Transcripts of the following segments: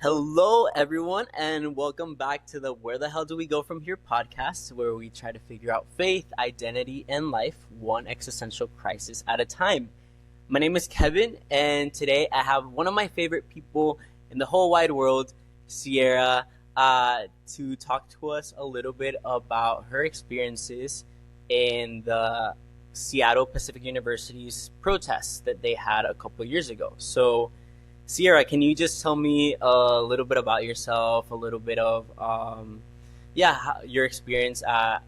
Hello, everyone, and welcome back to the Where the Hell Do We Go From Here podcast, where we try to figure out faith, identity, and life one existential crisis at a time. My name is Kevin, and today I have one of my favorite people in the whole wide world, Sierra, to talk to us a little bit about her experiences in the Seattle Pacific University's protests that they had a couple years ago. So, Sierra, can you just tell me a little bit about yourself, a little bit of, your experience at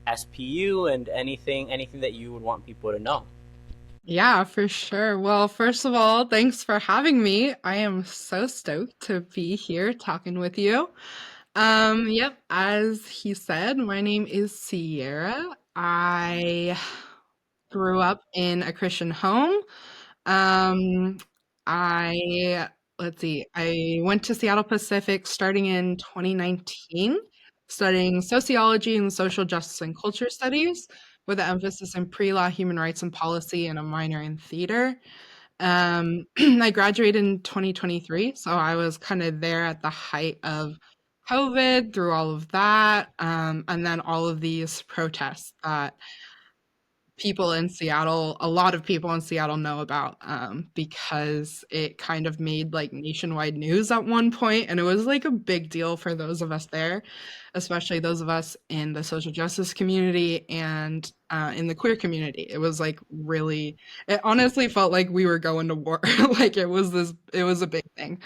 SPU and anything that you would want people to know? Yeah, for sure. Well, first of all, thanks for having me. I am so stoked to be here talking with you. Yep, as he said, my name is Sierra. I grew up in a Christian home. Um, I let's see, I went to Seattle Pacific starting in 2019, studying sociology and social justice and culture studies with an emphasis in pre-law, human rights, and policy, and a minor in theater. I graduated in 2023, so I was kind of there at the height of COVID through all of that, and then all of these protests that people in Seattle, a lot of people in Seattle know about because it kind of made like nationwide news at one point, and it was like a big deal for those of us there, especially those of us in the social justice community and in the queer community. It was like really, it honestly felt like we were going to war. Like it was a big thing.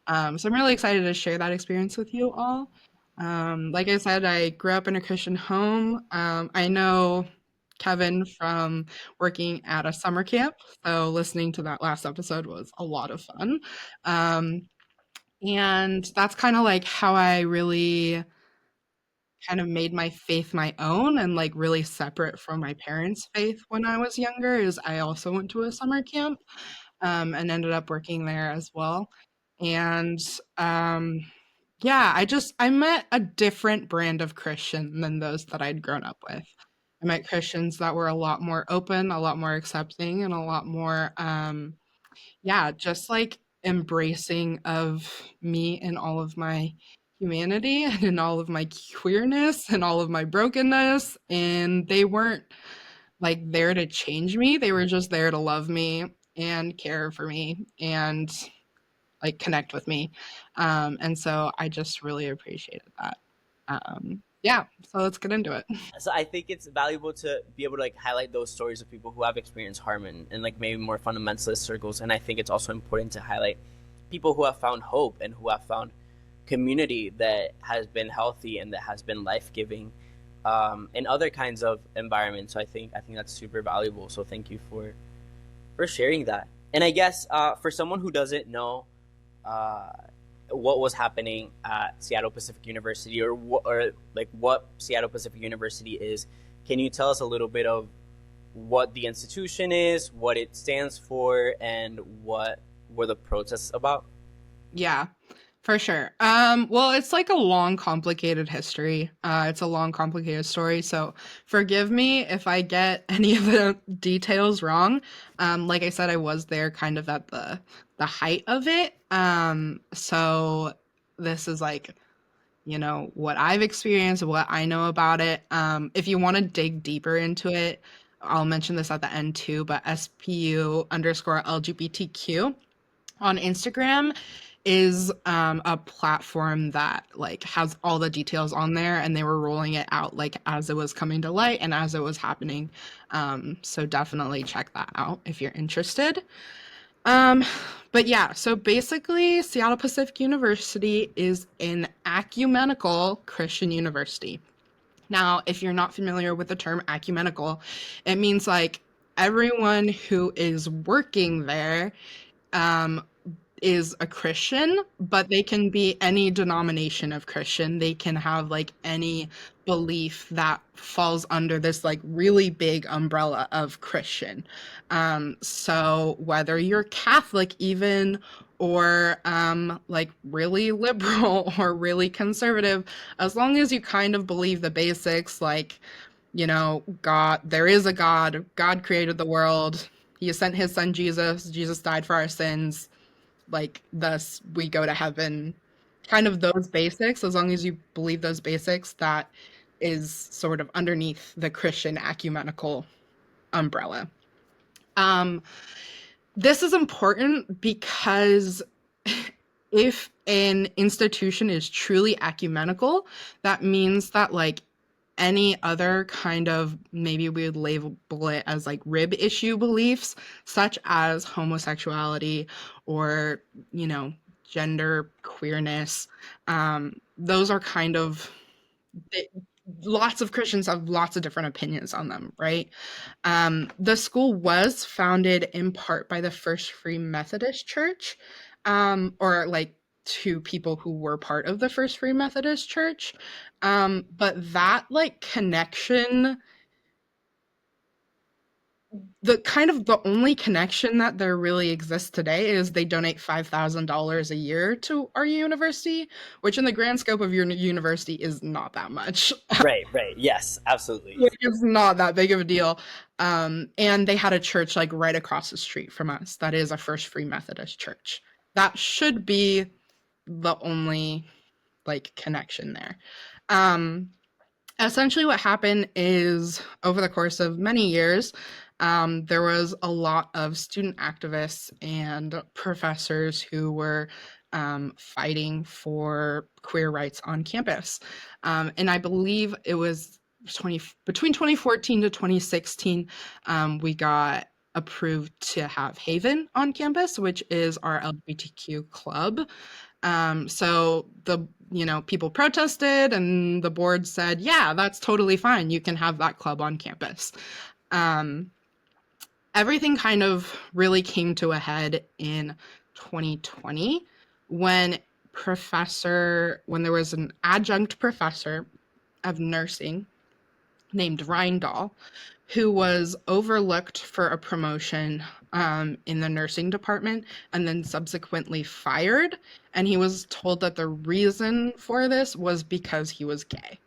So I'm really excited to share that experience with you all. Like I said, I grew up in a Christian home. I know Kevin from working at a summer camp, so listening to that last episode was a lot of fun. Um, and that's kind of like how I really kind of made my faith my own and like really separate from my parents' faith when I was younger. Is I also went to a summer camp and ended up working there as well. And um, yeah, I met a different brand of Christian than those that I'd grown up with. I met Christians that were a lot more open, a lot more accepting, and a lot more yeah, just like embracing of me and all of my humanity and in all of my queerness and all of my brokenness. And they weren't like there to change me. They were just there to love me and care for me and like connect with me. And so I just really appreciated that. Yeah, so let's get into it. So I think it's valuable to be able to like highlight those stories of people who have experienced harm in like maybe more fundamentalist circles, and I think it's also important to highlight people who have found hope and who have found community that has been healthy and that has been life giving in other kinds of environments. So I think that's super valuable. So thank you for sharing that. And I guess for someone who doesn't know uh, what was happening at Seattle Pacific University, or like what Seattle Pacific University is, can you tell us a little bit of what the institution is, what it stands for, and what were the protests about? Yeah, for sure. Well, it's like a long, complicated history. It's a long, complicated story. So forgive me if I get any of the details wrong. Like I said, I was there kind of at the height of it. So this is like, what I've experienced, what I know about it. If you want to dig deeper into it, I'll mention this at the end too, but SPU underscore LGBTQ on Instagram is a platform that like has all the details on there, and they were rolling it out like as it was coming to light and as it was happening. So definitely check that out if you're interested. Um, but yeah, so basically, Seattle Pacific University is an ecumenical Christian university. Now, if you're not familiar with the term ecumenical, it means like everyone who is working there um, is a Christian, but they can be any denomination of Christian. They can have like any belief that falls under this like really big umbrella of Christian. So whether you're Catholic even or like really liberal or really conservative, as long as you kind of believe the basics, like God, there is a God. God created the world. He sent his son Jesus. Jesus died for our sins. like thus we go to heaven, kind of those basics. As long as you believe those basics, that is sort of underneath the Christian ecumenical umbrella. um this is important because if an institution is truly ecumenical, that means that like any other kind of, maybe we would label it as like rib issue beliefs, such as homosexuality or, you know, gender queerness, those are kind of, they, lots of Christians have lots of different opinions on them, right? The school was founded in part by the First Free Methodist Church, or like two people who were part of the First Free Methodist Church. But that like connection, the kind of the only connection that there really exists today is they donate $5,000 a year to our university, which in the grand scope of your university is not that much. Right, right. Yes, absolutely. Like, it's not that big of a deal. And they had a church like right across the street from us that is a First Free Methodist church. That should be the only like connection there. Um, Essentially what happened is over the course of many years, there was a lot of student activists and professors who were fighting for queer rights on campus. And I believe it was between 2014 to 2016, we got approved to have Haven on campus, which is our LGBTQ club. So the, you know, people protested and the board said, yeah, that's totally fine. You can have that club on campus. Um, Everything kind of really came to a head in 2020 when when there was an adjunct professor of nursing named Reindahl, who was overlooked for a promotion in the nursing department and then subsequently fired. And he was told that the reason for this was because he was gay.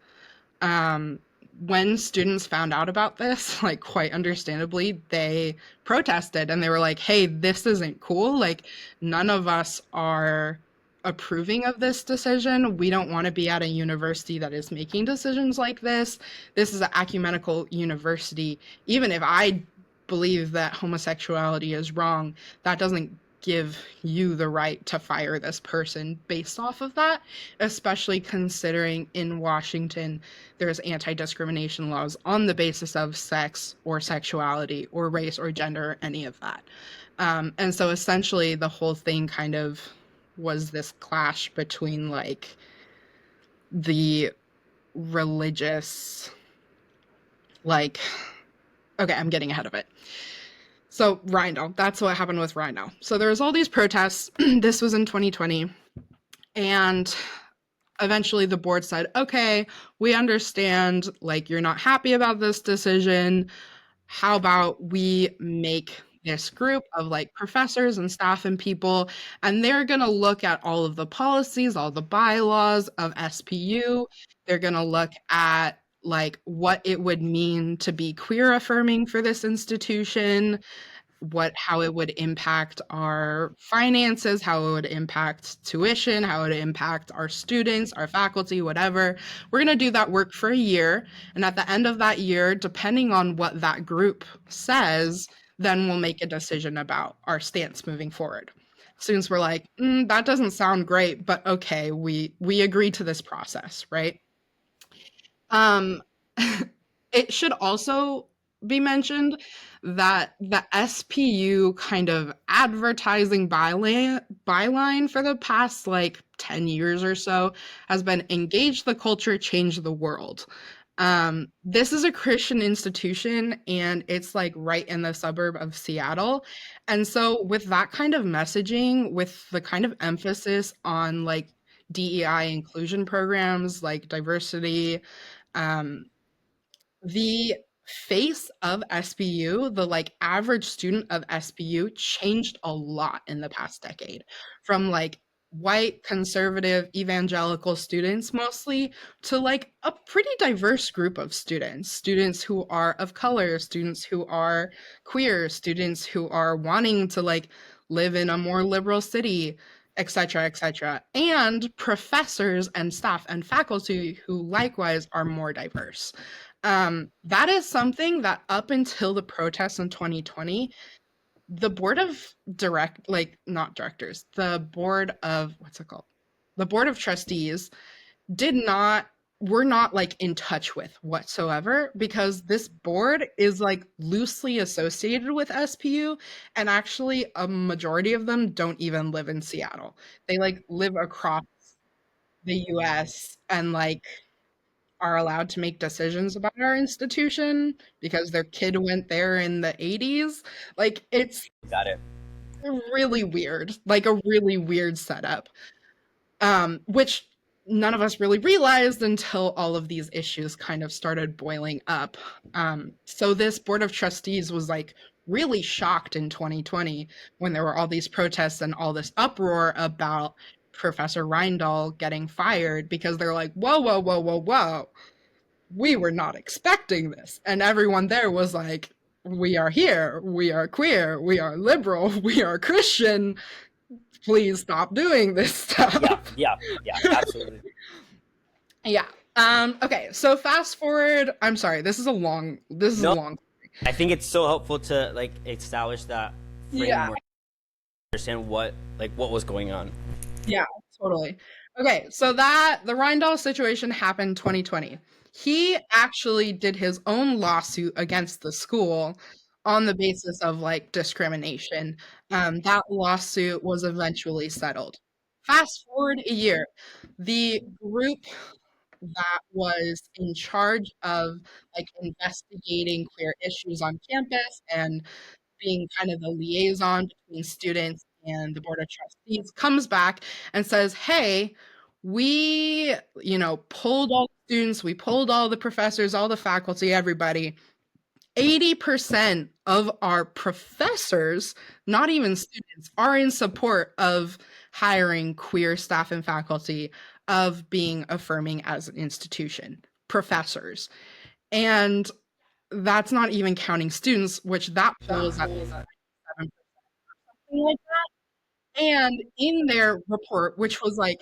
Um, when students found out about this, like quite understandably, they protested and they were like, hey, this isn't cool. Like, none of us are approving of this decision. We don't want to be at a university that is making decisions like this. This is an ecumenical university. Even if I believe that homosexuality is wrong, that doesn't give you the right to fire this person based off of that, especially considering in Washington there's anti-discrimination laws on the basis of sex or sexuality or race or gender or any of that. And so essentially the whole thing kind of was this clash between like the religious, like, okay, I'm getting ahead of it. So Rhino, that's what happened with Rhino. So there was all these protests. This was in 2020. And eventually the board said, okay, we understand, like, you're not happy about this decision. How about we make this group of like professors and staff and people, and they're going to look at all of the policies, all the bylaws of SPU. They're going to look at like what it would mean to be queer affirming for this institution, how it would impact our finances, how it would impact tuition, how it would impact our students, our faculty, whatever. We're going to do that work for a year. And at the end of that year, depending on what that group says, then we'll make a decision about our stance moving forward. Students were like, that doesn't sound great, but okay, we agree to this process, right? Um, it should also be mentioned that the SPU kind of advertising byline for the past like 10 years or so has been engage the culture, change the world. This is a Christian institution and it's like right in the suburb of Seattle. And so with that kind of messaging, with the kind of emphasis on like DEI inclusion programs like diversity, um, the face of SBU, the like average student of SBU changed a lot in the past decade from like white conservative evangelical students mostly to like a pretty diverse group of students who are of color, students who are queer, students who are wanting to like live in a more liberal city, etc., etc., and professors and staff and faculty who likewise are more diverse. That is something that up until the protests in 2020, the board of like not directors, the board of what's it called? The board of trustees did not we're not like in touch with whatsoever because this board is like loosely associated with SPU, and actually a majority of them don't even live in Seattle. They like live across the US and like are allowed to make decisions about our institution because their kid went there in the 80s. Like it's Got it. really weird, like a really weird setup, which none of us really realized until all of these issues kind of started boiling up. So this board of trustees was like really shocked in 2020 when there were all these protests and all this uproar about Professor Reindahl getting fired because they're like, whoa, whoa, whoa, whoa, whoa, we were not expecting this. And everyone there was like, we are here, we are queer, we are liberal, we are Christian, please stop doing this Yeah, stuff. yeah, yeah, absolutely. Yeah. Okay, so fast forward. I'm sorry, this is a No, long. I think it's so helpful to like establish that Yeah, framework, understand what was going on. yeah, totally. Okay, so that the Reindahl situation happened 2020. He actually did his own lawsuit against the school on the basis of like discrimination. That lawsuit was eventually settled. Fast forward a year, the group that was in charge of like investigating queer issues on campus and being kind of the liaison between students and the board of trustees comes back and says, hey, we, pulled all the students, we pulled all the professors, all the faculty, everybody. 80% of our professors, not even students, are in support of hiring queer staff and faculty, of being affirming as an institution, professors. And that's not even counting students, which that poll is at 7%, something like that. And in their report, which was like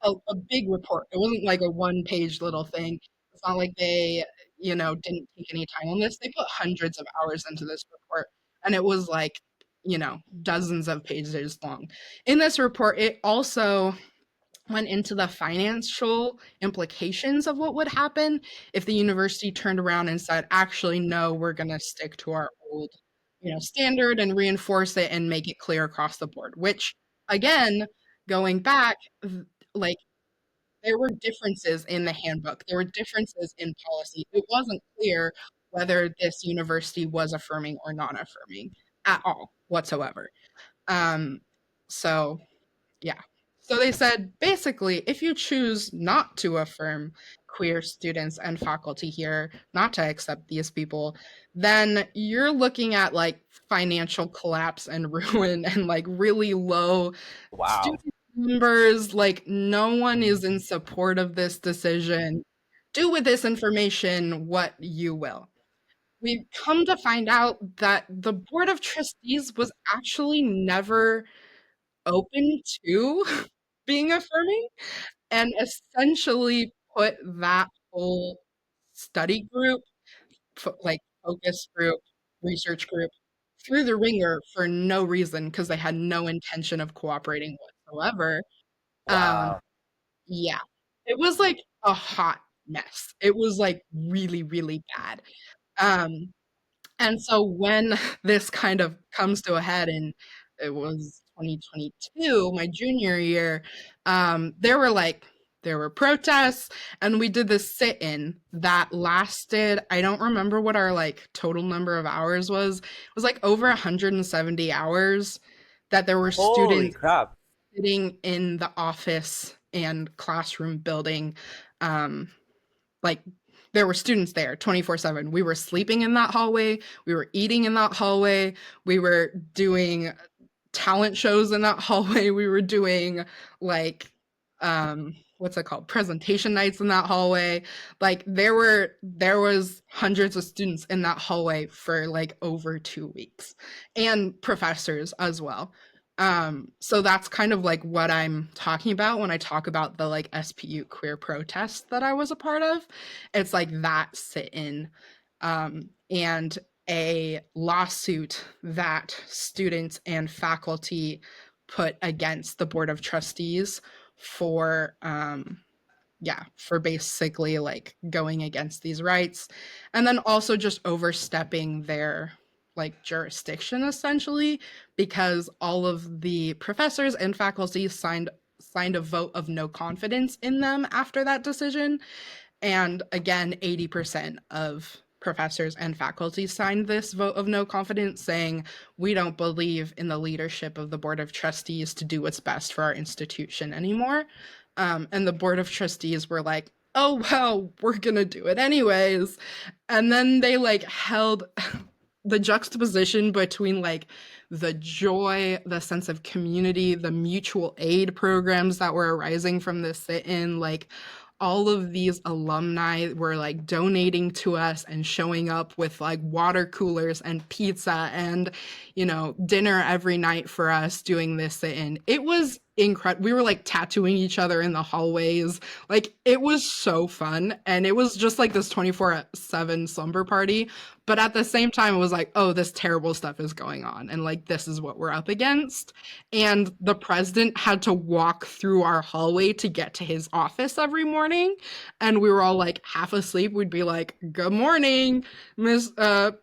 a big report, it wasn't like a one-page little thing. It's not like they, didn't take any time on this. They put hundreds of hours into this report, and it was like, dozens of pages long. In this report, it also went into the financial implications of what would happen if the university turned around and said, actually, no, we're going to stick to our old, standard and reinforce it and make it clear across the board, which again, going back, like there were differences in the handbook. There were differences in policy. It wasn't clear whether this university was affirming or not affirming at all whatsoever. Um, so yeah. So they said basically, if you choose not to affirm queer students and faculty here, not to accept these people, then you're looking at like financial collapse and ruin and like really low Wow. student numbers. Like, no one is in support of this decision. Do with this information what you will. We've come to find out that the Board of Trustees was actually never open to being affirming, and essentially put that whole study group, like focus group, research group, through the ringer for no reason because they had no intention of cooperating whatsoever. Um, Wow. yeah, it was like a hot mess. It was like really, really bad. Um, and so when this kind of comes to a head, and it was 2022, my junior year, there were protests, and we did this sit-in that lasted, I don't remember what our like total number of hours was. It was like over 170 hours that there were Holy students crap. sitting in the office and classroom building. Um, like there were students there 24/7. We were sleeping in that hallway, we were eating in that hallway, we were doing talent shows in that hallway, we were doing like what's it called, presentation nights in that hallway. Like there was hundreds of students in that hallway for like over 2 weeks, and professors as well. So that's kind of like what I'm talking about when I talk about the like SPU queer protest that I was a part of. It's like that sit-in, and a lawsuit that students and faculty put against the board of trustees for yeah, for basically like going against these rights, and then also just overstepping their like jurisdiction essentially, because all of the professors and faculty signed a vote of no confidence in them after that decision. And again, 80% of professors and faculty signed this vote of no confidence, saying, we don't believe in the leadership of the Board of Trustees to do what's best for our institution anymore. And the Board of Trustees were like, oh, well, we're going to do it anyways. And then they like held the juxtaposition between like the joy, the sense of community, the mutual aid programs that were arising from this sit in, like all of these alumni were like donating to us and showing up with like water coolers and pizza and, dinner every night for us doing this sit in. It was incredible. We were like tattooing each other in the hallways. Like it was so fun. And it was just like this 24/7 slumber party. But at the same time, it was like, oh, this terrible stuff is going on. And like, this is what we're up against. And the president had to walk through our hallway to get to his office every morning. And we were all like half asleep. We'd be like, good morning, Miss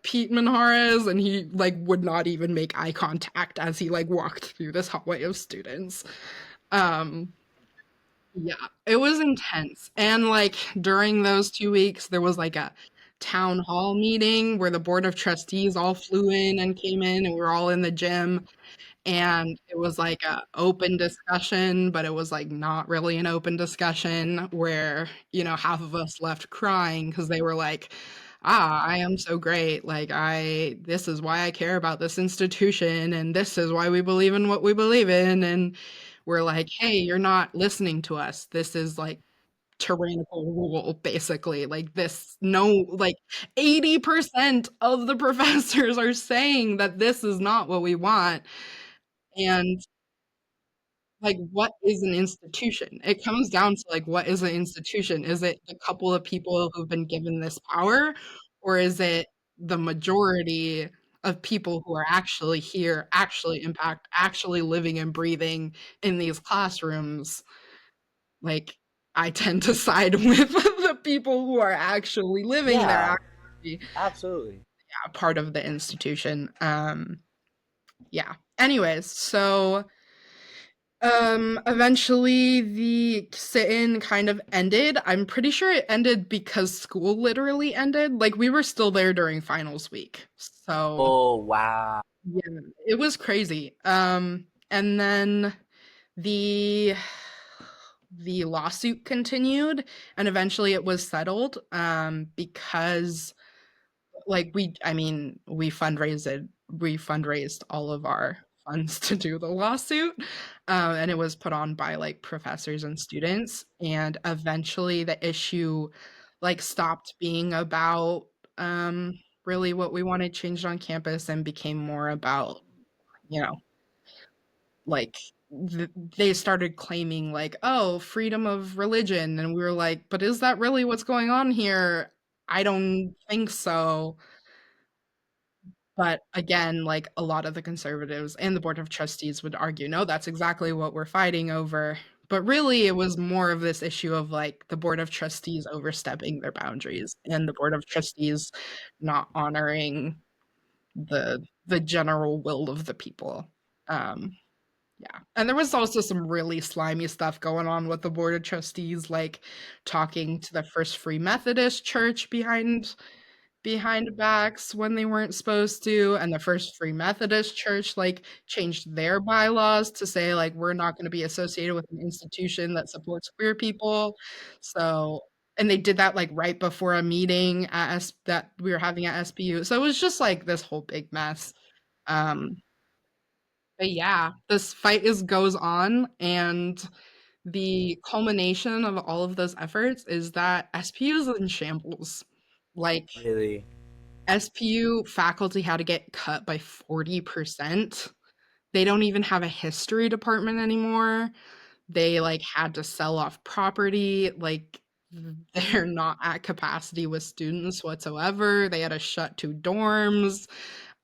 Pete Manjarres. And he like would not even make eye contact as he like walked through this hallway of students. Um, yeah, it was intense. And like during those 2 weeks, there was like a town hall meeting where the board of trustees all flew in and came in, and we were all in the gym. And it was like a open discussion, but it was like not really an open discussion where, half of us left crying because they were like, I am so great. Like, this is why I care about this institution, and this is why we believe in what we believe in. And we're like, hey, you're not listening to us. This is like tyrannical rule, basically. Like, this, no, like 80% of the professors are saying that this is not what we want. And like, what is an institution? It comes down to like, what is an institution? Is it a couple of people who've been given this power, or is it the majority of people who are actually here, actually impact, actually living and breathing in these classrooms? Like, I tend to side with the people who are actually living there, Yeah, actually, absolutely. yeah, part of the institution. Yeah. Anyways, so eventually the sit-in kind of ended. I'm pretty sure it ended because school literally ended. Like we were still there during finals week. So, Oh, wow. yeah, it was crazy. And then the the lawsuit continued, and eventually it was settled because like we fundraised all of our funds to do the lawsuit, and it was put on by like professors and students, and eventually the issue like stopped being about really what we wanted changed on campus and became more about, you know like they started claiming like, oh, freedom of religion, and we were like, but is that really what's going on here? I don't think so. But again, like a lot of the conservatives and the board of trustees would argue, no, that's exactly what we're fighting over. But really, it was more of this issue of like the board of trustees overstepping their boundaries and the board of trustees not honoring the general will of the people. Um, yeah. And there was also some really slimy stuff going on with the board of trustees, like talking to the First Free Methodist Church behind backs when they weren't supposed to, and the First Free Methodist Church like changed their bylaws to say like we're not going to be associated with an institution that supports queer people. So, and they did that like right before a meeting that we were having at SPU. So it was just like this whole big mess. Um but yeah, this fight is goes on, and the culmination of all of those efforts is that SPU is in shambles. Like, Really? SPU faculty had to get cut by 40%. They don't even have a history department anymore. They like had to sell off property. Like, they're not at capacity with students whatsoever. They had to shut 2 dorms.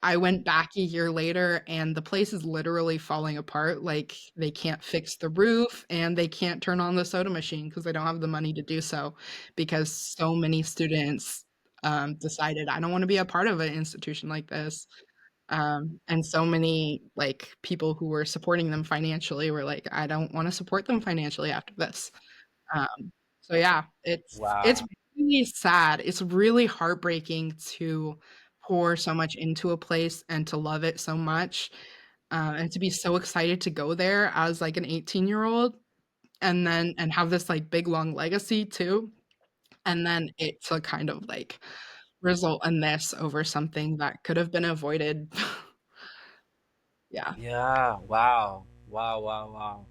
I went back a year later and the place is literally falling apart. Like, they can't fix the roof and they can't turn on the soda machine because they don't have the money to do so, because so many students decided, I don't want to be a part of an institution like this. And so many like people who were supporting them financially were like, I don't want to support them financially after this. Um, so yeah, it's Wow. really sad. It's really heartbreaking to pour so much into a place and to love it so much, and to be so excited to go there as like an 18-year-old, and then and have this like big long legacy too, and then it to kind of like result in this over something that could have been avoided. Yeah. Yeah. Wow. Wow. Wow. Wow.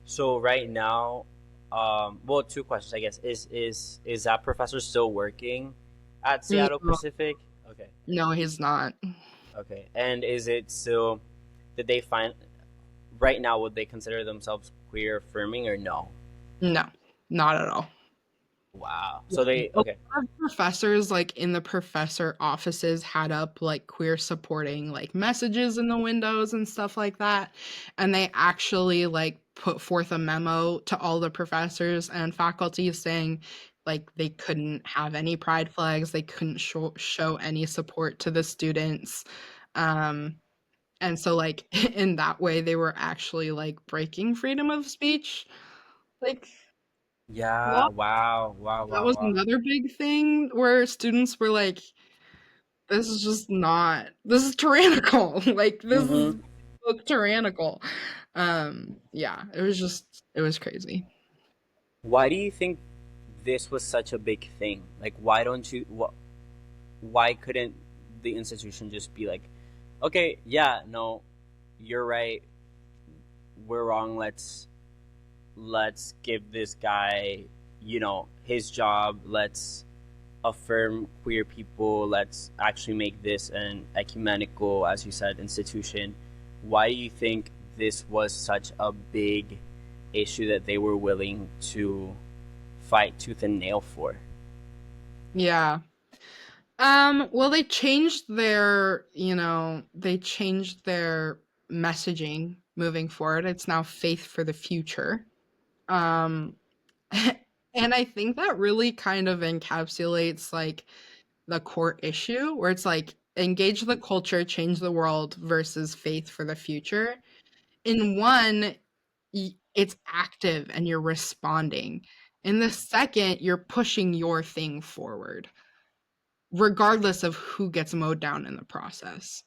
So right now, well, two questions, I guess. Is that professor still working at Seattle No, Pacific? Okay. no, he's not. Okay. And is it still, did they find, right now, would they consider themselves queer affirming or no? No, not at all. Wow. Yeah, So they, a lot okay. of professors, like, in the professor offices had up, like, queer supporting, like, messages in the windows and stuff like that, and they actually, like, put forth a memo to all the professors and faculty saying, like, they couldn't have any pride flags, they couldn't show any support to the students, um, and so, like, in that way, they were actually, like, breaking freedom of speech, like, Yeah. law. Wow. Wow. That Wow. was Wow. another big thing where students were like, "This is just not, this is tyrannical." Like, this is Mm-hmm. look tyrannical. Yeah, it was just it was crazy. Why do you think this was such a big thing? Like, why don't you, why couldn't the institution just be like, okay, yeah, no, you're right, we're wrong, let's give this guy, his job, let's affirm queer people, let's actually make this an ecumenical, as you said, institution. Why do you think this was such a big issue that they were willing to fight tooth and nail for? Yeah. Well, they changed their messaging moving forward. It's now faith for the future. Um, and I think that really kind of encapsulates like the core issue where it's like engage the culture, change the world versus faith for the future. In one, it's active and you're responding. In the second, you're pushing your thing forward, regardless of who gets mowed down in the process.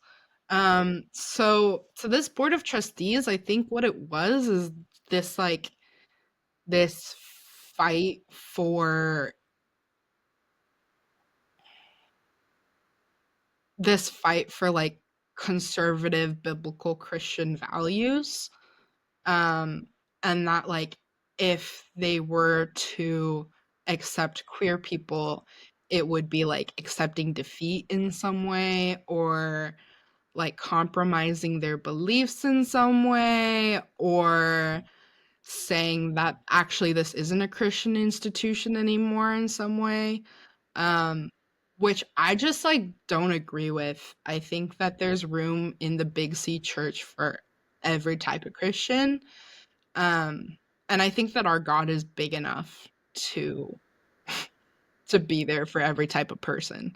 So to this board of trustees, I think what it was is this like this fight for like conservative biblical Christian values. Um, and that like if they were to accept queer people, it would be like accepting defeat in some way, or like compromising their beliefs in some way, or saying that actually this isn't a Christian institution anymore in some way. Um, which I just like don't agree with. I think that there's room in the Big C church for every type of Christian. Um, and I think that our God is big enough to be there for every type of person.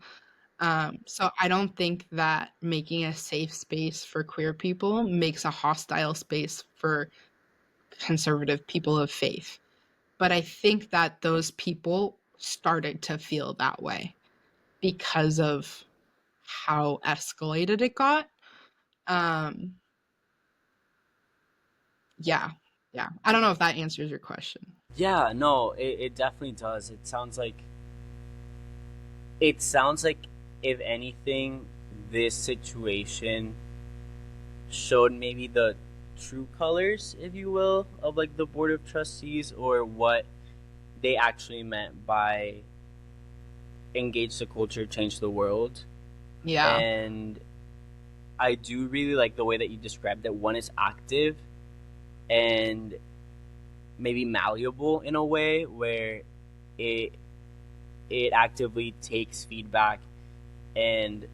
So I don't think that making a safe space for queer people makes a hostile space for conservative people of faith. But I think that those people started to feel that way because of how escalated it got. Um, yeah, yeah. I don't know if that answers your question. Yeah, no, it definitely does. It sounds like if anything, this situation showed maybe true colors, if you will, of like the board of trustees, or what they actually meant by engage the culture, change the world. Yeah. And I do really like the way that you described that one is active and maybe malleable in a way where it it actively takes feedback and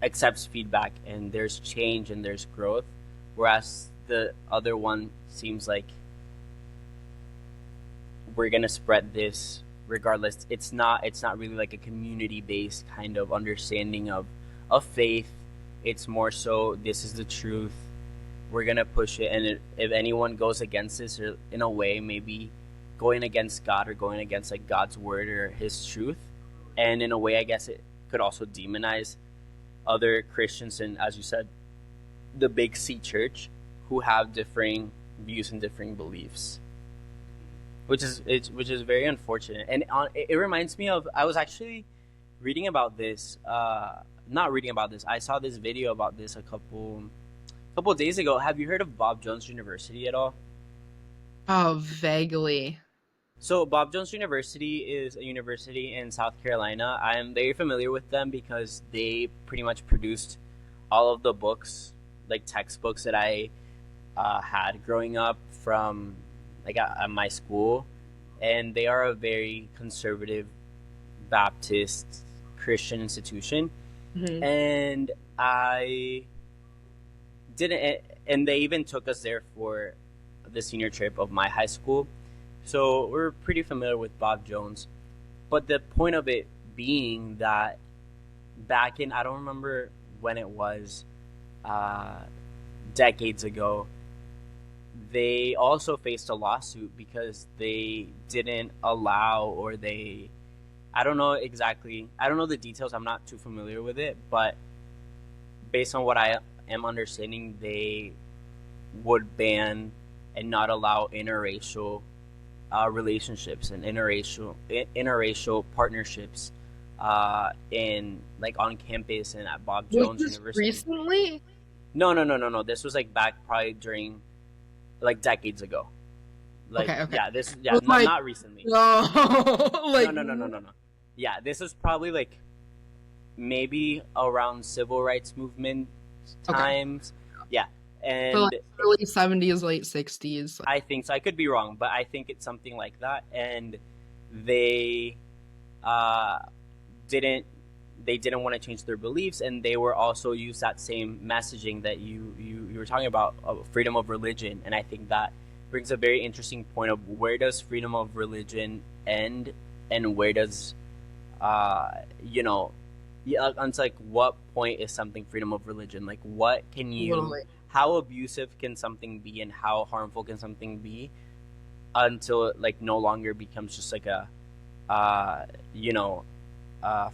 accepts feedback, and there's change and there's growth, whereas the other one seems like we're gonna spread this regardless. It's not really like a community based kind of understanding of faith. It's more so this is the truth. We're gonna push it, and if anyone goes against this, or in a way maybe going against God or going against like God's word or His truth, and in a way I guess it could also demonize other Christians and, as you said, the big C church who have differing views and differing beliefs, which is very unfortunate. And it reminds me of, I was actually reading about this. Not reading about this. I saw this video about this a couple of days ago. Have you heard of Bob Jones University at all? Oh, vaguely. So Bob Jones University is a university in South Carolina. I'm very familiar with them because they pretty much produced all of the books, like textbooks that I had growing up from like at my school, and they are a very conservative Baptist Christian institution. Hmm. And I didn't, and they even took us there for the senior trip of my high school. So we're pretty familiar with Bob Jones. But the point of it being that back in, I don't remember when it was, uh, decades ago, they also faced a lawsuit because they didn't allow, or they, I don't know exactly, I don't know the details, I'm not too familiar with it, but based on what I am understanding, they would ban and not allow interracial relationships and interracial partnerships in like on campus and at Bob Was Jones this University. recently? No, no, no, no, no. This was like back probably during like decades ago. Like Okay, okay. yeah, this I yeah, was not like, not recently. no, No, like, no, no, no, no, no. Yeah, this was probably like maybe around civil rights movement okay. times. Yeah, So like and early 70s, late 60s. I think so. I could be wrong, but I think it's something like that. And they uh, didn't they didn't want to change their beliefs, and they were also use that same messaging that you were talking about, freedom of religion. And I think that brings a very interesting point of where does freedom of religion end, and where does uh you know yeah, it's like what point is something freedom of religion, like what can you, Totally. how abusive can something be and how harmful can something be until it like no longer becomes just like a uh you know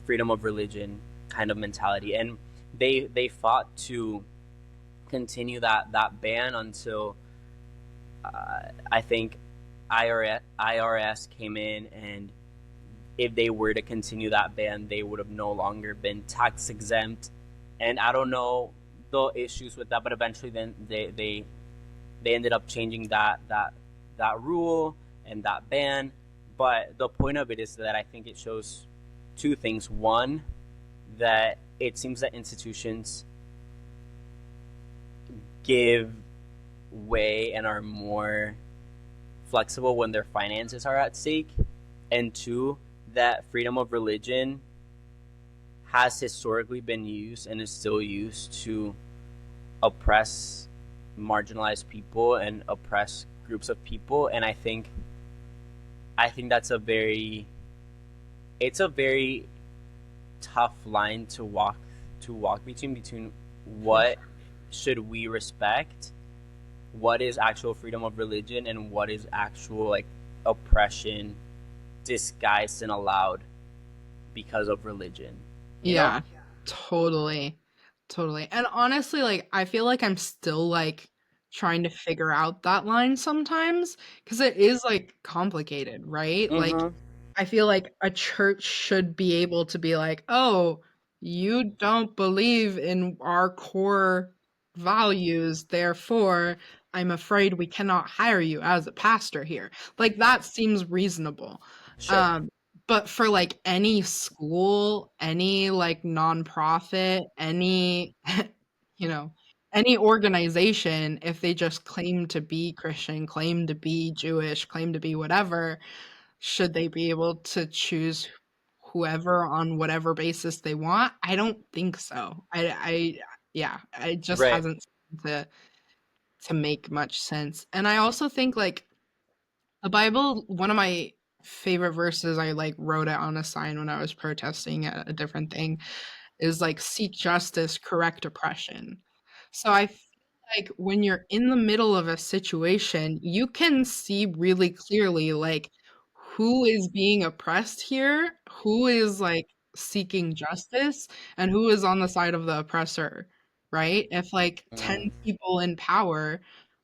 freedom of religion kind of mentality. And they fought to continue that ban until I think IRS came in, and if they were to continue that ban, they would have no longer been tax exempt. And I don't know the issues with that, but eventually then they ended up changing that rule and that ban. But the point of it is that I think it shows two things. One, that it seems that institutions give way and are more flexible when their finances are at stake. And two, that freedom of religion has historically been used and is still used to oppress marginalized people and oppress groups of people. And I think that's a very, it's a very tough line to walk between For what should we respect, what is actual freedom of religion, and what is actual like oppression disguised and allowed because of religion, you know? Yeah, totally. Totally. And honestly, like I feel like I'm still like trying to figure out that line sometimes because it is like complicated, right? Like Mm-hmm. I feel like a church should be able to be like, "Oh, you don't believe in our core values, therefore I'm afraid we cannot hire you as a pastor here. Like that seems reasonable. Sure. Um, but for like any school, any like nonprofit, any you know, any organization, if they just claim to be Christian, claim to be Jewish, claim to be whatever, should they be able to choose whoever on whatever basis they want? I don't think so. Yeah, it just Right. hasn't seemed to make much sense. And I also think like the Bible, one of my favorite verses, I like wrote it on a sign when I was protesting at a different thing, is like seek justice, correct oppression. So I feel like when you're in the middle of a situation, you can see really clearly like who is being oppressed here, who is like seeking justice, and who is on the side of the oppressor, right? If like 10 Mm, people in power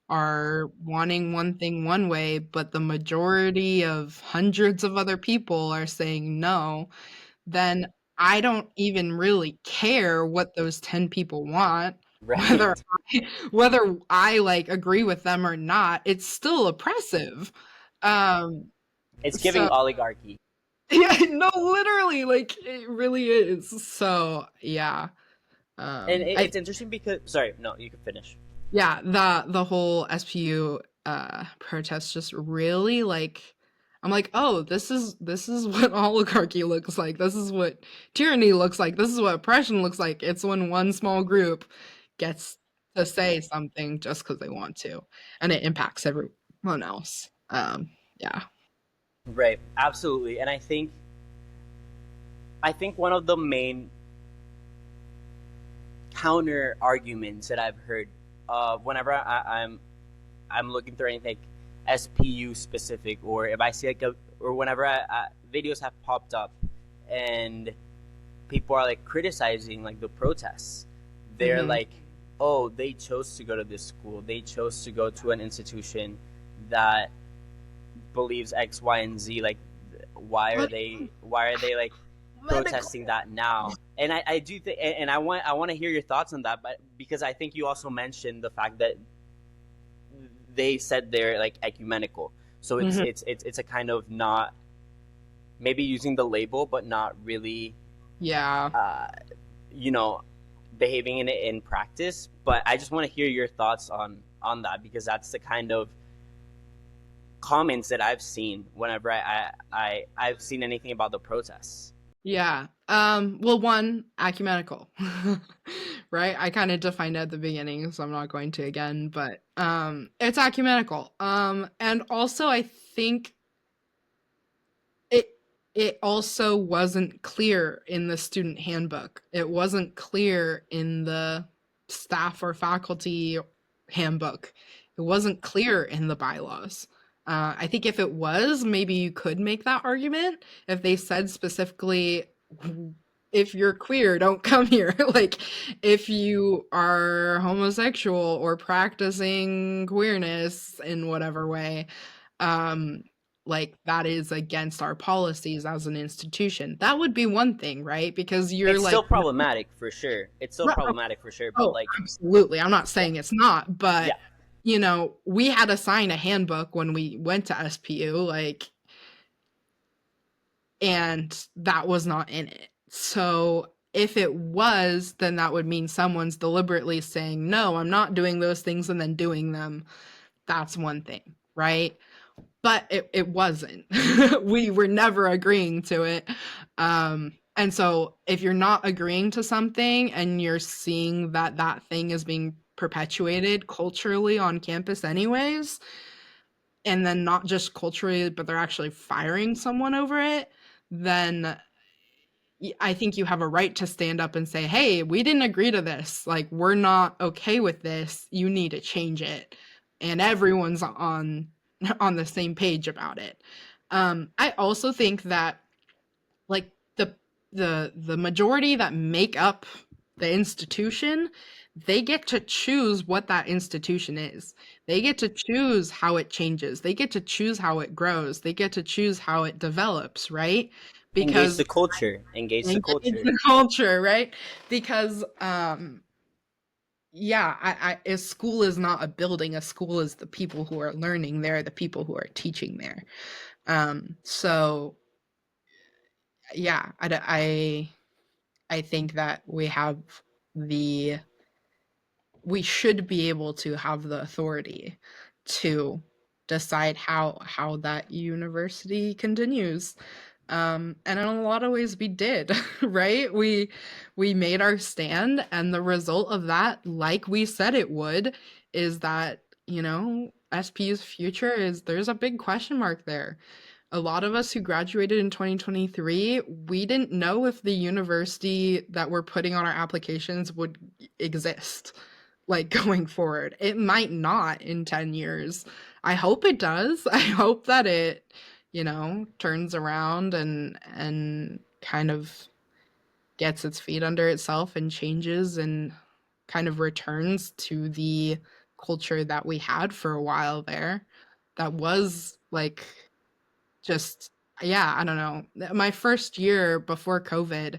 are wanting one thing one way, but the majority of hundreds of other people are saying no, then I don't even really care what those 10 people want, whether right. whether I like agree with them or not, it's still oppressive. Um It's so giving oligarchy. yeah, no, literally, like it really is. So yeah. And I it's interesting because, sorry, no, you can finish. Yeah, the whole SPU protest just really like I'm like, "Oh, this is what oligarchy looks like. This is what tyranny looks like. This is what oppression looks like. It's when one small group gets to say something just because they want to, and it impacts everyone else." Yeah. Right. Absolutely. And I think one of the main counter arguments that I've heard whenever I'm looking through anything like SPU specific, or if I see like or whenever videos have popped up and people are like criticizing like the protests, they're Mhm. like, oh, they chose to go to this school, they chose to go to an institution that believes X, Y, and Z. Like, But why are they like medical protesting that now? And I do think, and I want to hear your thoughts on that, but because I think you also mentioned the fact that they said they're like ecumenical, so Mhm. it's a kind of not maybe using the label, but not really, Yeah. uh, you know, behaving in it in practice. But I just want to hear your thoughts on that because that's the kind of comments that I've seen whenever I've seen anything about the protests. Yeah. Well, one, ecumenical, right? I kind of defined it at the beginning, so I'm not going to again, but it's ecumenical. And also I think it it also wasn't clear in the student handbook. It wasn't clear in the staff or faculty handbook. It wasn't clear in the bylaws. I think if it was, maybe you could make that argument if they said specifically, if you're queer, don't come here. Like, if you are homosexual or practicing queerness in whatever way, um, like that is against our policies as an institution. That would be one thing, right? Because you're It's like, still problematic for sure. It's still problematic for sure. But oh, like, absolutely. I'm not yeah, saying it's not, but yeah, we had to sign a handbook when we went to SPU, like, and that was not in it. So if it was, then that would mean someone's deliberately saying, no, I'm not doing those things and then doing them. That's one thing, right? But it wasn't. We were never agreeing to it. And so if you're not agreeing to something and you're seeing that that thing is being perpetuated culturally on campus anyways, and then not just culturally, but they're actually firing someone over it, then I think you have a right to stand up and say, "Hey, we didn't agree to this. Like, we're not okay with this. You need to change it." And everyone's on the same page about it. I also think that like the majority that make up the institution, they get to choose what that institution is. They get to choose how it changes. They get to choose how it grows. They get to choose how it develops, right? engage Because the culture, engage the engage culture. the culture, right? Because yeah, a school is not a building. A school is the people who are learning there, the people who are teaching there. So yeah, I think that the we should be able to have the authority to decide how that university continues. And in a lot of ways we did. Right, we made our stand, and the result of that, like we said it would, is that, SP's future is, there's a big question mark there. A lot of us who graduated in 2023, we didn't know if the university that we're putting on our applications would exist, like, going forward. It might not in 10 years. I hope it does. I hope that it, turns around and kind of gets its feet under itself and changes and kind of returns to the culture that we had for a while there. That was like, just, yeah, I don't know. My first year before COVID,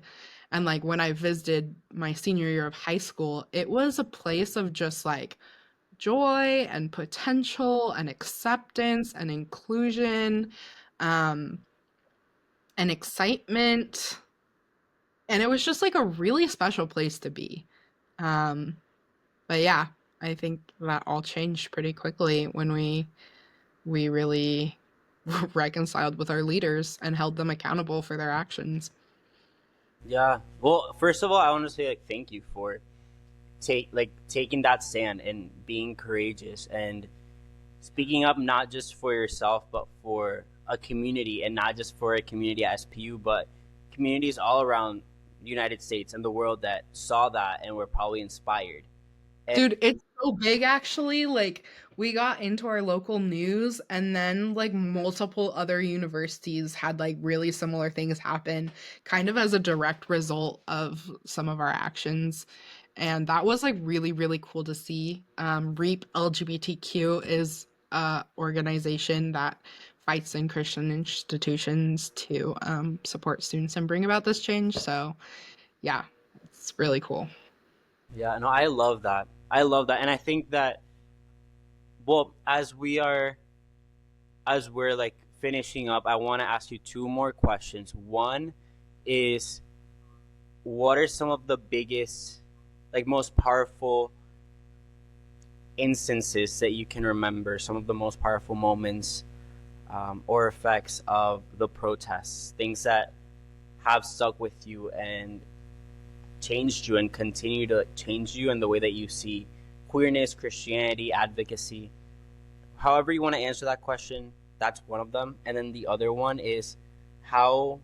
and like when I visited my senior year of high school, it was a place of just like joy and potential and acceptance and inclusion, um, and excitement. And it was just like a really special place to be. Um, but yeah, I think that all changed pretty quickly when we really reconciled with our leaders and held them accountable for their actions. Yeah. Well, first of all, I want to say like thank you for taking that stand and being courageous and speaking up, not just for yourself but for a community, and not just for a community at SPU, but communities all around the United States and the world that saw that and were probably inspired. And Dude, it's so big actually. Like, we got into our local news, and then like multiple other universities had like really similar things happen, kind of as a direct result of some of our actions. And that was like really, really cool to see. REAP LGBTQ is a organization that fights in Christian institutions to support students and bring about this change. So yeah, it's really cool. yeah, no, I love that. I love that. And I think that, well, as we're like finishing up, I want to ask you two more questions. One is, what are some of the biggest, like most powerful instances that you can remember, some of the most powerful moments, or effects of the protests, things that have stuck with you and changed you and continue to change you in the way that you see queerness, Christianity, advocacy? However you want to answer that question, that's one of them. And then the other one is, how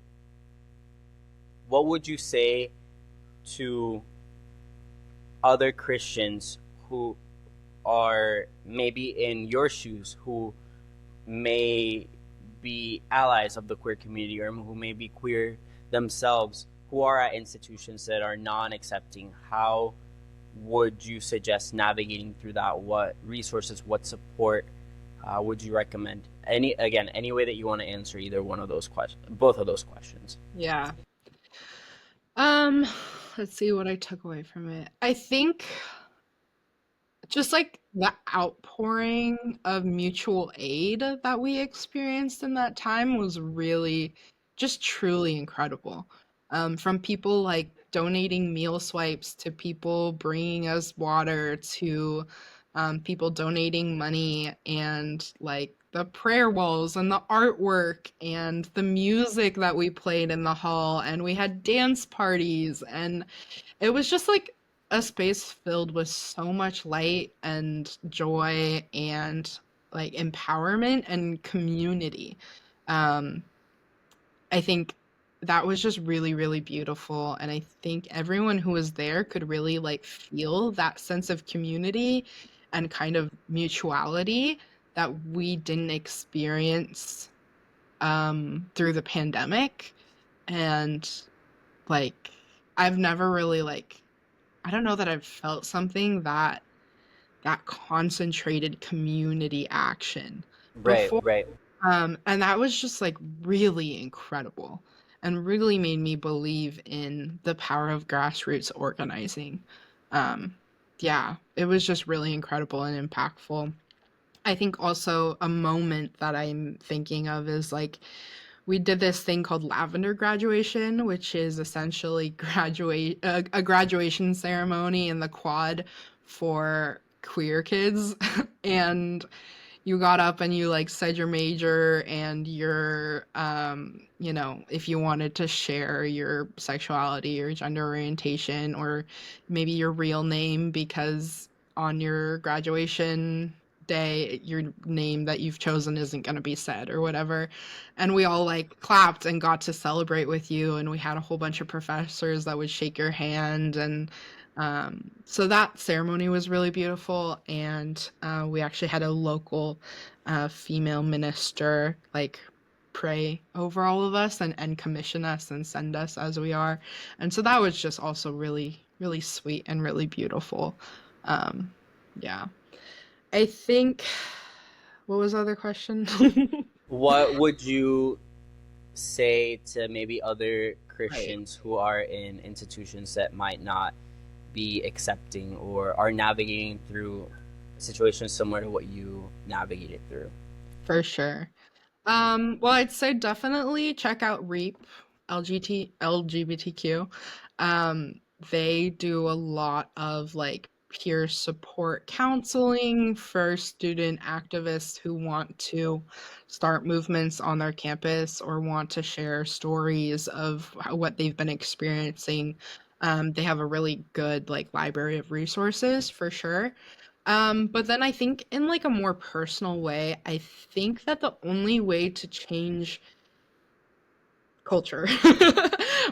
what would you say to other Christians who are maybe in your shoes, who may be allies of the queer community, or who may be queer themselves, who are at institutions that are non-accepting? How would you suggest navigating through that? What resources, what support would you recommend? Any way that you want to answer either one of those questions, both of those questions. Yeah. Um, let's see what I took away from it. I think just like the outpouring of mutual aid that we experienced in that time was really just truly incredible. From people like donating meal swipes to people bringing us water to people donating money, and like the prayer walls and the artwork and the music that we played in the hall, and we had dance parties, and it was just like a space filled with so much light and joy and like empowerment and community. Um, I think that was just really, really beautiful. And I think everyone who was there could really like feel that sense of community and kind of mutuality that we didn't experience through the pandemic. And like, I've never really like, I don't know that I've felt something that concentrated community action Right, before. right. And that was just like really incredible and really made me believe in the power of grassroots organizing. Um, Yeah, it was just really incredible and impactful. I think also a moment that I'm thinking of is like we did this thing called lavender graduation, which is essentially a graduation ceremony in the quad for queer kids. And you got up and you like said your major and your if you wanted to share your sexuality or gender orientation or maybe your real name, because on your graduation day your name that you've chosen isn't going to be said or whatever. And we all like clapped and got to celebrate with you, and we had a whole bunch of professors that would shake your hand. And so that ceremony was really beautiful. And we actually had a local female minister like pray over all of us and commission us and send us as we are. And so that was just also really, really sweet and really beautiful. Um, yeah. I think, what was the other question? What would you say to maybe other Right. Christians who are in institutions that might not be accepting or are navigating through situations similar to what you navigated through? For sure. Well, I'd say definitely check out REAP, LGBTQ. Um, they do a lot of like peer support counseling for student activists who want to start movements on their campus or want to share stories of what they've been experiencing. They have a really good like library of resources for sure. But then I think in like a more personal way, I think that the only way to change culture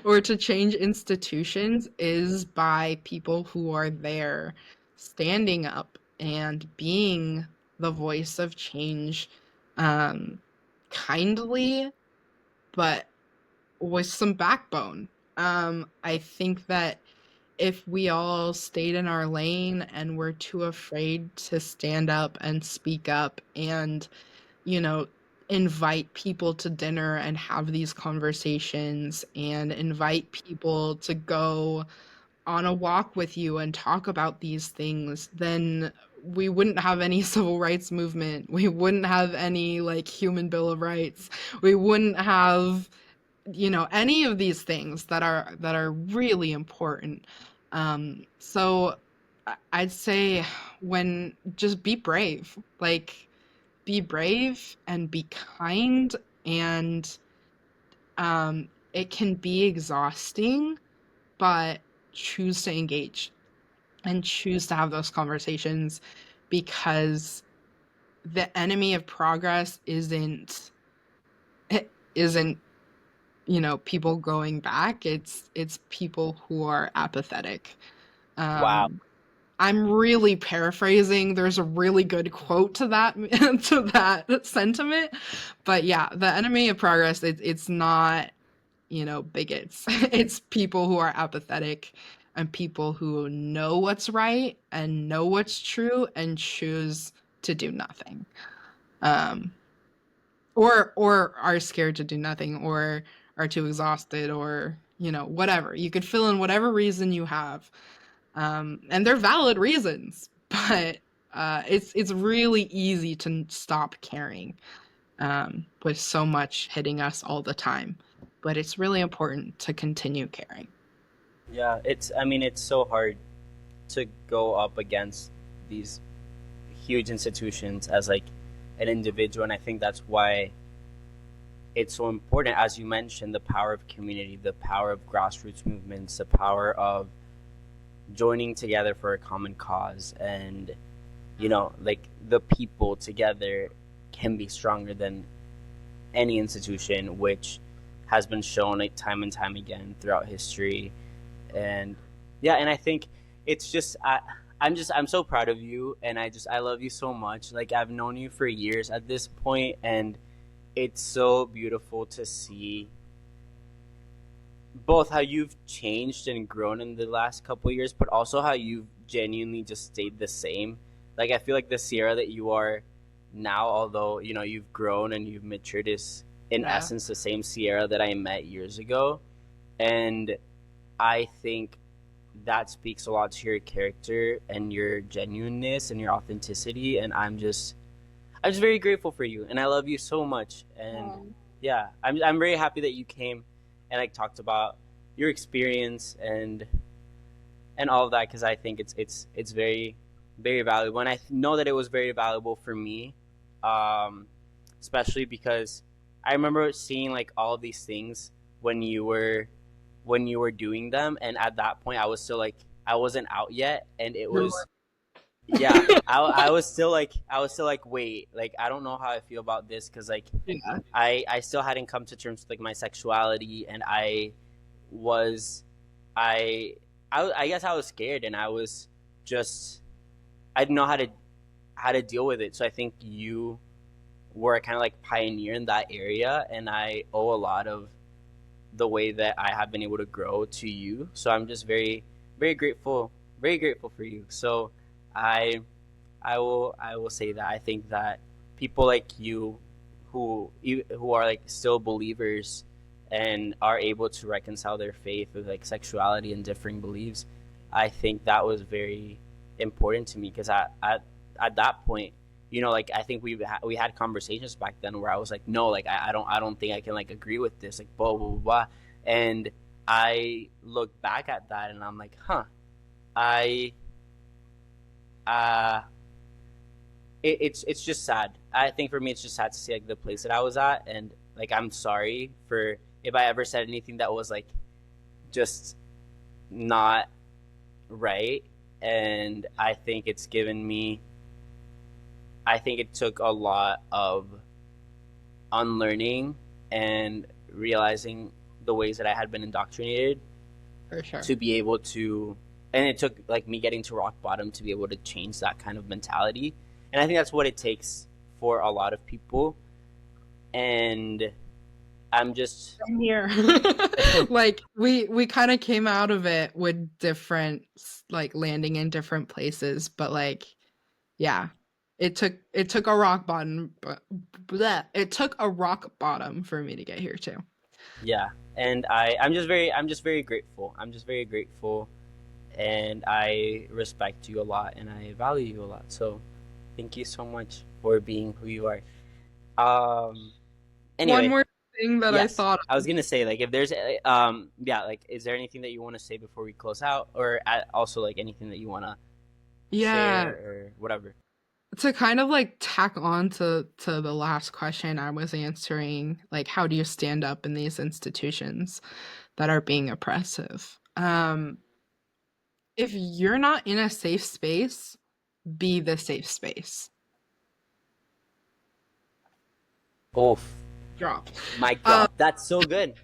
or to change institutions is by people who are there standing up and being the voice of change, um, kindly, but with some backbone. I think that if we all stayed in our lane and were too afraid to stand up and speak up and, you know, invite people to dinner and have these conversations and invite people to go on a walk with you and talk about these things, then we wouldn't have any civil rights movement. We wouldn't have any like human bill of rights. We wouldn't have, any of these things that are really important. So I'd say, when just be brave, like be brave and be kind. And it can be exhausting, but choose to engage and choose to have those conversations, because the enemy of progress isn't people going back. It's people who are apathetic. Wow. um I'm really paraphrasing. There's a really good quote to that to that sentiment. But yeah, the enemy of progress, it's not, bigots. It's people who are apathetic and people who know what's right and know what's true and choose to do nothing. Um or are scared to do nothing, or are too exhausted, or whatever. You could fill in whatever reason you have, and they're valid reasons. But it's really easy to stop caring, with so much hitting us all the time. But it's really important to continue caring. Yeah, I mean, it's so hard to go up against these huge institutions as like an individual, and I think that's why it's so important, as you mentioned, the power of community, the power of grassroots movements, the power of joining together for a common cause, and like the people together can be stronger than any institution, which has been shown like time and time again throughout history. And yeah, and I think it's just I'm so proud of you, and I love you so much. Like, I've known you for years at this point, and it's so beautiful to see both how you've changed and grown in the last couple of years, but also how you've genuinely just stayed the same. Like, I feel like the Sierra that you are now, although you've grown and you've matured, is in Yeah. essence the same Sierra that I met years ago. And I think that speaks a lot to your character and your genuineness and your authenticity. And I'm just very grateful for you, and I love you so much. And yeah, I'm very happy that you came and like talked about your experience and all of that, because I think it's very very valuable, and I know that it was very valuable for me, um, especially because I remember seeing like all of these things when you were doing them, and at that point I was still like I wasn't out yet, and it You're was yeah, I was still like wait, like I don't know how I feel about this, because like yeah, I still hadn't come to terms with like my sexuality, and was I I guess I was scared, and I was just I didn't know how to deal with it. So I think you were kind of like pioneer in that area, and I owe a lot of the way that I have been able to grow to you. So I'm just very very grateful for you. So I I will say that I think that people like you who are like still believers and are able to reconcile their faith with like sexuality and differing beliefs, I think that was very important to me, because at that point, you know, like I think we had conversations back then where I was like, no, like I don't think I can like agree with this, like blah blah blah, blah. And I look back at that and I'm like, huh, I uh it's just sad. I think for me it's just sad to see like the place that I was at, and like I'm sorry for if I ever said anything that was like just not right. And I think it's given me I think it took a lot of unlearning and realizing the ways that I had been indoctrinated for sure. to be able to, and it took like me getting to rock bottom to be able to change that kind of mentality. And I think that's what it takes for a lot of people. And I'm just I'm here. Like we kind of came out of it with different like landing in different places, but like yeah, it took a rock bottom, but it took a rock bottom for me to get here too. yeah. And I'm just very grateful. I'm just very grateful, and I respect you a lot and I value you a lot. So thank you so much for being who you are. Um One anyway, more thing that I yes. thought I of. was gonna say, like, if there's, yeah, like, is there anything that you want to say before we close out, or also like anything that you want to share Yeah, or whatever? to kind of like tack on to the last question I was answering, like how do you stand up in these institutions that are being oppressive? If you're not in a safe space, be the safe space. Oh, Drop. mic Um, drop. That's so good.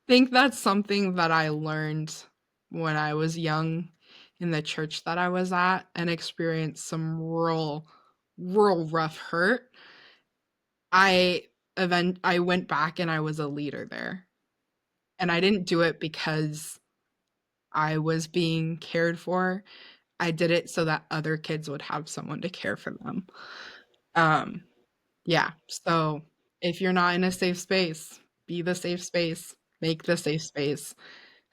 think that's something that I learned when I was young in the church that I was at and experienced some real rough hurt. I I went back and I was a leader there. And I didn't do it because I was being cared for. I did it so that other kids would have someone to care for them. Um, yeah. So if you're not in a safe space, be the safe space, make the safe space.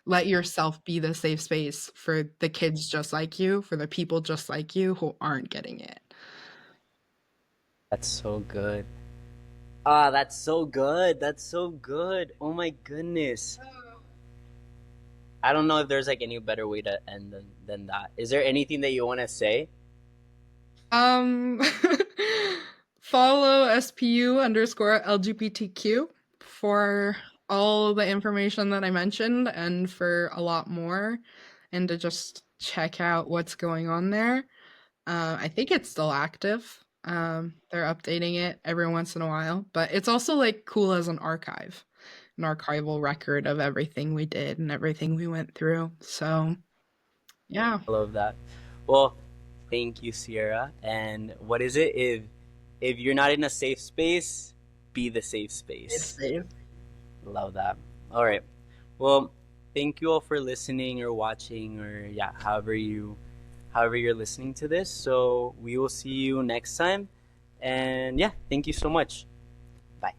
Let yourself be the safe space for the kids just like you, for the people just like you who aren't getting it. That's so good. Ah, that's so good. That's so good. Oh my goodness. I don't know if there's like any better way to end than that. Is there anything that you want to say? Um, follow SPU underscore LGBTQ for all the information that I mentioned and for a lot more, and to just check out what's going on there. I think it's still active. They're updating it every once in a while, but it's also like cool as an archival record of everything we did and everything we went through. So, yeah, I love that. Well, thank you, Sierra. And what is it? If you're not in a safe space, be the safe it's space. safe. Love that. All right. Well, thank you all for listening or watching, or yeah, however you're listening to this. So we will see you next time. And yeah, thank you so much. Bye.